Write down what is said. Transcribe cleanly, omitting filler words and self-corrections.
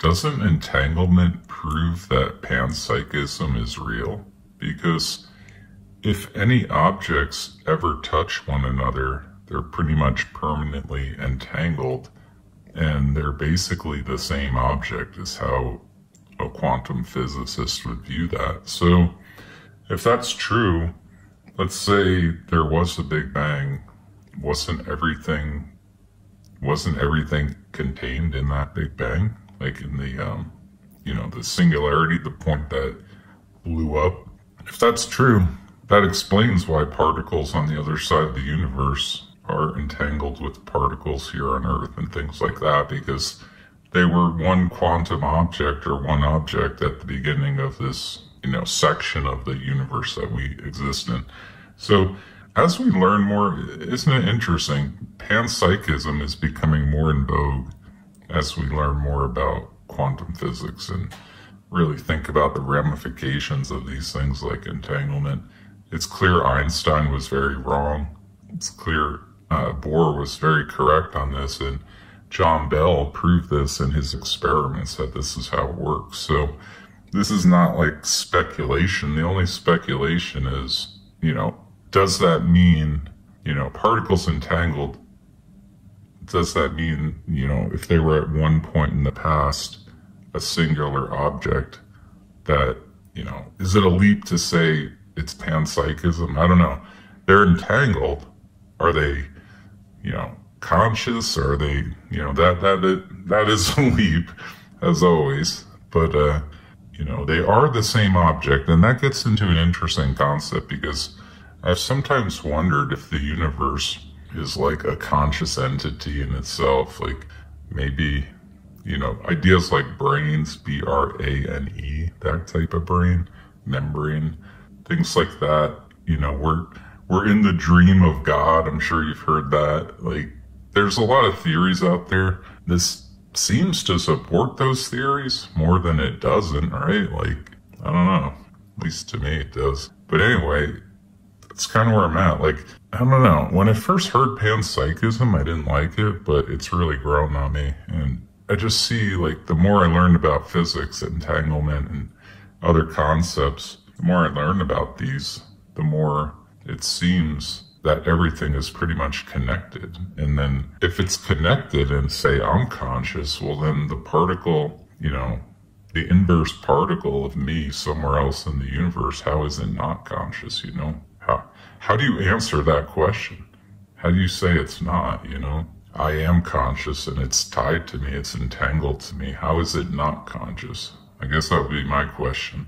doesn't entanglement prove that panpsychism is real? Because if any objects ever touch one another, they're pretty much permanently entangled, and they're basically the same object, is how a quantum physicist would view that. So if that's true, let's say there was a Big Bang, wasn't everything contained in that Big Bang? Like in the, the singularity, the point that blew up? If that's true, that explains why particles on the other side of the universe are entangled with particles here on Earth and things like that, because they were one quantum object or one object at the beginning of this, section of the universe that we exist in. So as we learn more, isn't it interesting? Panpsychism is becoming more in vogue as we learn more about quantum physics and really think about the ramifications of these things like entanglement. It's clear Einstein was very wrong. It's clear Bohr was very correct on this, and John Bell proved this in his experiments, that this is how it works. So this is not like speculation. The only speculation is, does that mean, particles entangled, does that mean, if they were at one point in the past a singular object, that, is it a leap to say it's panpsychism? I don't know. They're entangled. Are they, conscious? Are they, that is a leap, as always. But, they are the same object, and that gets into an interesting concept, because I've sometimes wondered if the universe is like a conscious entity in itself, like maybe, ideas like brains, B-R-A-N-E, that type of brain, membrane, things like that. We're in the dream of God. I'm sure you've heard that. Like, there's a lot of theories out there. This seems to support those theories more than it doesn't, right? Like, I don't know. At least to me it does. But anyway, that's kind of where I'm at. Like, I don't know. When I first heard panpsychism, I didn't like it, but it's really grown on me. And I just see, like, the more I learned about physics, entanglement, and other concepts, the more I learn about these, the more it seems that everything is pretty much connected. And then if it's connected and say I'm conscious, well then the particle, the inverse particle of me somewhere else in the universe, how is it not conscious, How do you answer that question? How do you say it's not, I am conscious and it's tied to me, it's entangled to me. How is it not conscious? I guess that would be my question.